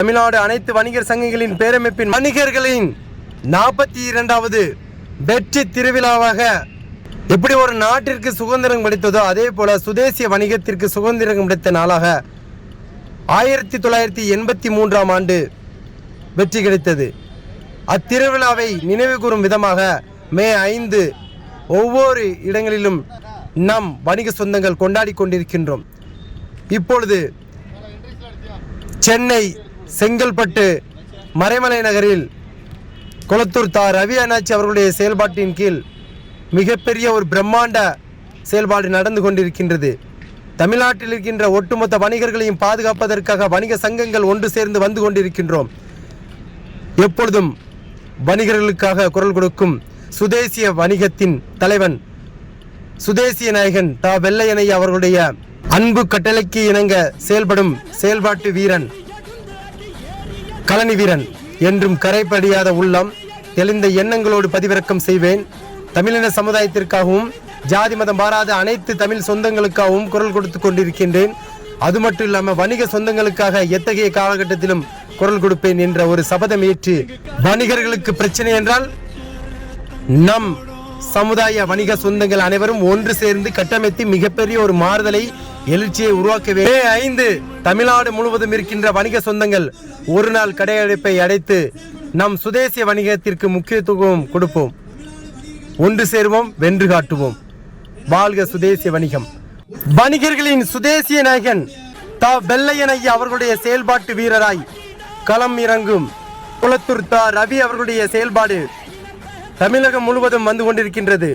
தமிழ்நாடு அனைத்து வணிகர் சங்கங்களின் பேரமைப்பின் வணிகர்களின் 42வது வெற்றி திருவிழாவாக எப்படி ஒரு நாட்டிற்கு சுதந்திரம் கிடைத்ததோ அதே போல சுதேசிய வணிகத்திற்கு சுதந்திரம் கிடைத்த நாளாக 1983ஆம் ஆண்டு வெற்றி கிடைத்தது. அத்திருவிழாவை நினைவு கூறும் விதமாக மே 5 ஒவ்வொரு இடங்களிலும் நம் வணிக சொந்தங்கள் கொண்டாடி கொண்டிருக்கின்றோம். இப்பொழுது சென்னை செங்கல்பட்டு மறைமலை நகரில் கொளத்தூர் தா ரவி அண்ணாச்சி அவர்களுடைய செயல்பாட்டின் கீழ் மிகப்பெரிய ஒரு பிரம்மாண்ட செயல்பாடு நடந்து கொண்டிருக்கின்றது. தமிழ்நாட்டில் இருக்கின்ற ஒட்டுமொத்த வணிகர்களையும் பாதுகாப்பதற்காக வணிக சங்கங்கள் ஒன்று சேர்ந்து வந்து கொண்டிருக்கின்றோம். எப்பொழுதும் வணிகர்களுக்காக குரல் கொடுக்கும் சுதேசிய வணிகத்தின் தலைவன் சுதேசிய நாயகன் தா வெள்ளையனையா அவர்களுடைய அன்பு கட்டளைக்கு இணங்க செயல்படும் செயல்பாட்டு வீரன் கலனி வீரன் என்றும் கரைப்படியாத உள்ளம் தெளிந்த எண்ணங்களோடு பதிவிறக்கம் செய்வேன். தமிழின சமுதாயத்திற்காகவும் ஜாதி மதம் மாறாத அனைத்து தமிழ் சொந்தங்களுக்காகவும் குரல் கொடுத்து கொண்டிருக்கின்றேன். அது மட்டும் இல்லாமல் வணிக சொந்தங்களுக்காக எத்தகைய காலகட்டத்திலும் குரல் கொடுப்பேன் என்ற ஒரு சபதம் ஏற்று வணிகர்களுக்கு பிரச்சனை என்றால் நம் சமுதாய வணிக சொந்தங்கள் அனைவரும் ஒன்று சேர்ந்து கட்டமைத்து மிகப்பெரிய ஒரு மாறுதலை எழுச்சியை உருவாக்கவே 5 தமிழ்நாடு முழுவதும் இருக்கின்ற வணிக சொந்தங்கள் ஒரு நாள் கடையடைப்பை அடைத்து நம் சுதேசிய வணிகத்திற்கு முக்கியத்துவம் கொடுப்போம். ஒன்று சேர்வோம், வென்று காட்டுவோம். வாழ்க சுதேசிய வணிகம். வணிகர்களின் சுதேசிய நாயகன் தா வெள்ளையனையா அவர்களுடைய செயல்பாட்டு வீரராய் களம் இறங்கும் கொளத்தூர் தா ரவி அவர்களுடைய செயல்பாடு தமிழகம் முழுவதும் வந்து கொண்டிருக்கின்றது.